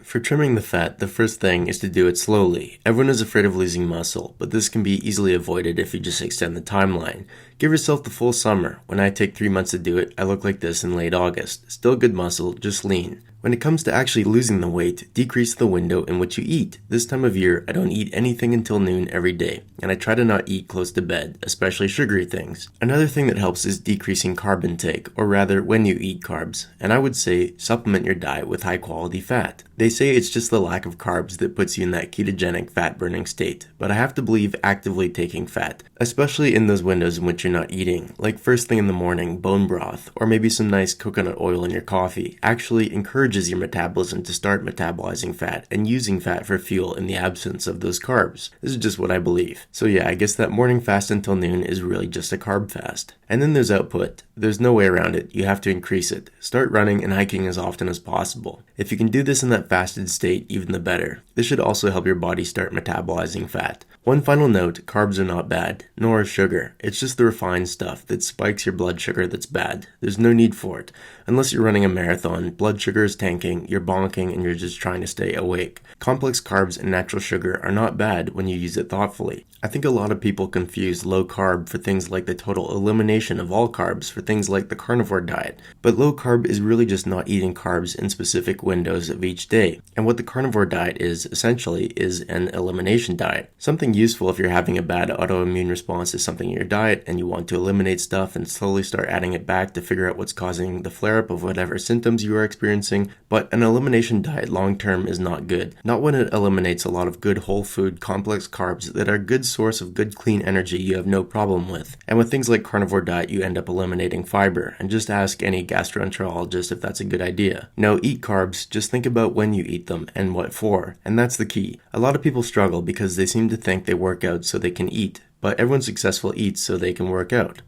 For trimming the fat, the first thing is to do it slowly. Everyone is afraid of losing muscle, but this can be easily avoided if you just extend the timeline. Give yourself the full summer. When I take 3 months to do it, I look like this in late August. Still good muscle, just lean. When it comes to actually losing the weight, decrease the window in which you eat. This time of year, I don't eat anything until noon every day, and I try to not eat close to bed, especially sugary things. Another thing that helps is decreasing carb intake, or rather, when you eat carbs, and I would say supplement your diet with high-quality fat. They say it's just the lack of carbs that puts you in that ketogenic fat-burning state, but I have to believe actively taking fat, especially in those windows in which you're not eating, like first thing in the morning, bone broth, or maybe some nice coconut oil in your coffee, actually encourages your metabolism to start metabolizing fat and using fat for fuel in the absence of those carbs. This is just what I believe. So yeah, I guess that morning fast until noon is really just a carb fast. And then there's output. There's no way around it. You have to increase it. Start running and hiking as often as possible. If you can do this in that fasted state, even the better. This should also help your body start metabolizing fat. One final note, carbs are not bad, nor is sugar. It's just the refined stuff that spikes your blood sugar that's bad. There's no need for it. Unless you're running a marathon, blood sugar is tanking, you're bonking, and you're just trying to stay awake. Complex carbs and natural sugar are not bad when you use it thoughtfully. I think a lot of people confuse low carb for things like the total elimination of all carbs for things like the carnivore diet. But low carb is really just not eating carbs in specific windows of each day. And what the carnivore diet is, essentially, is an elimination diet. Something useful if you're having a bad autoimmune response to something in your diet and you want to eliminate stuff and slowly start adding it back to figure out what's causing the flare-up of whatever symptoms you are experiencing. But an elimination diet long-term is not good. Not when it eliminates a lot of good whole food complex carbs that are a good source of good clean energy you have no problem with. And with things like carnivore diet, you end up eliminating fiber. And just ask any gastroenterologist if that's a good idea. No, eat carbs, just think about when you eat them and what for. And that's the key. A lot of people struggle because they seem to think they work out so they can eat. But everyone successful eats so they can work out.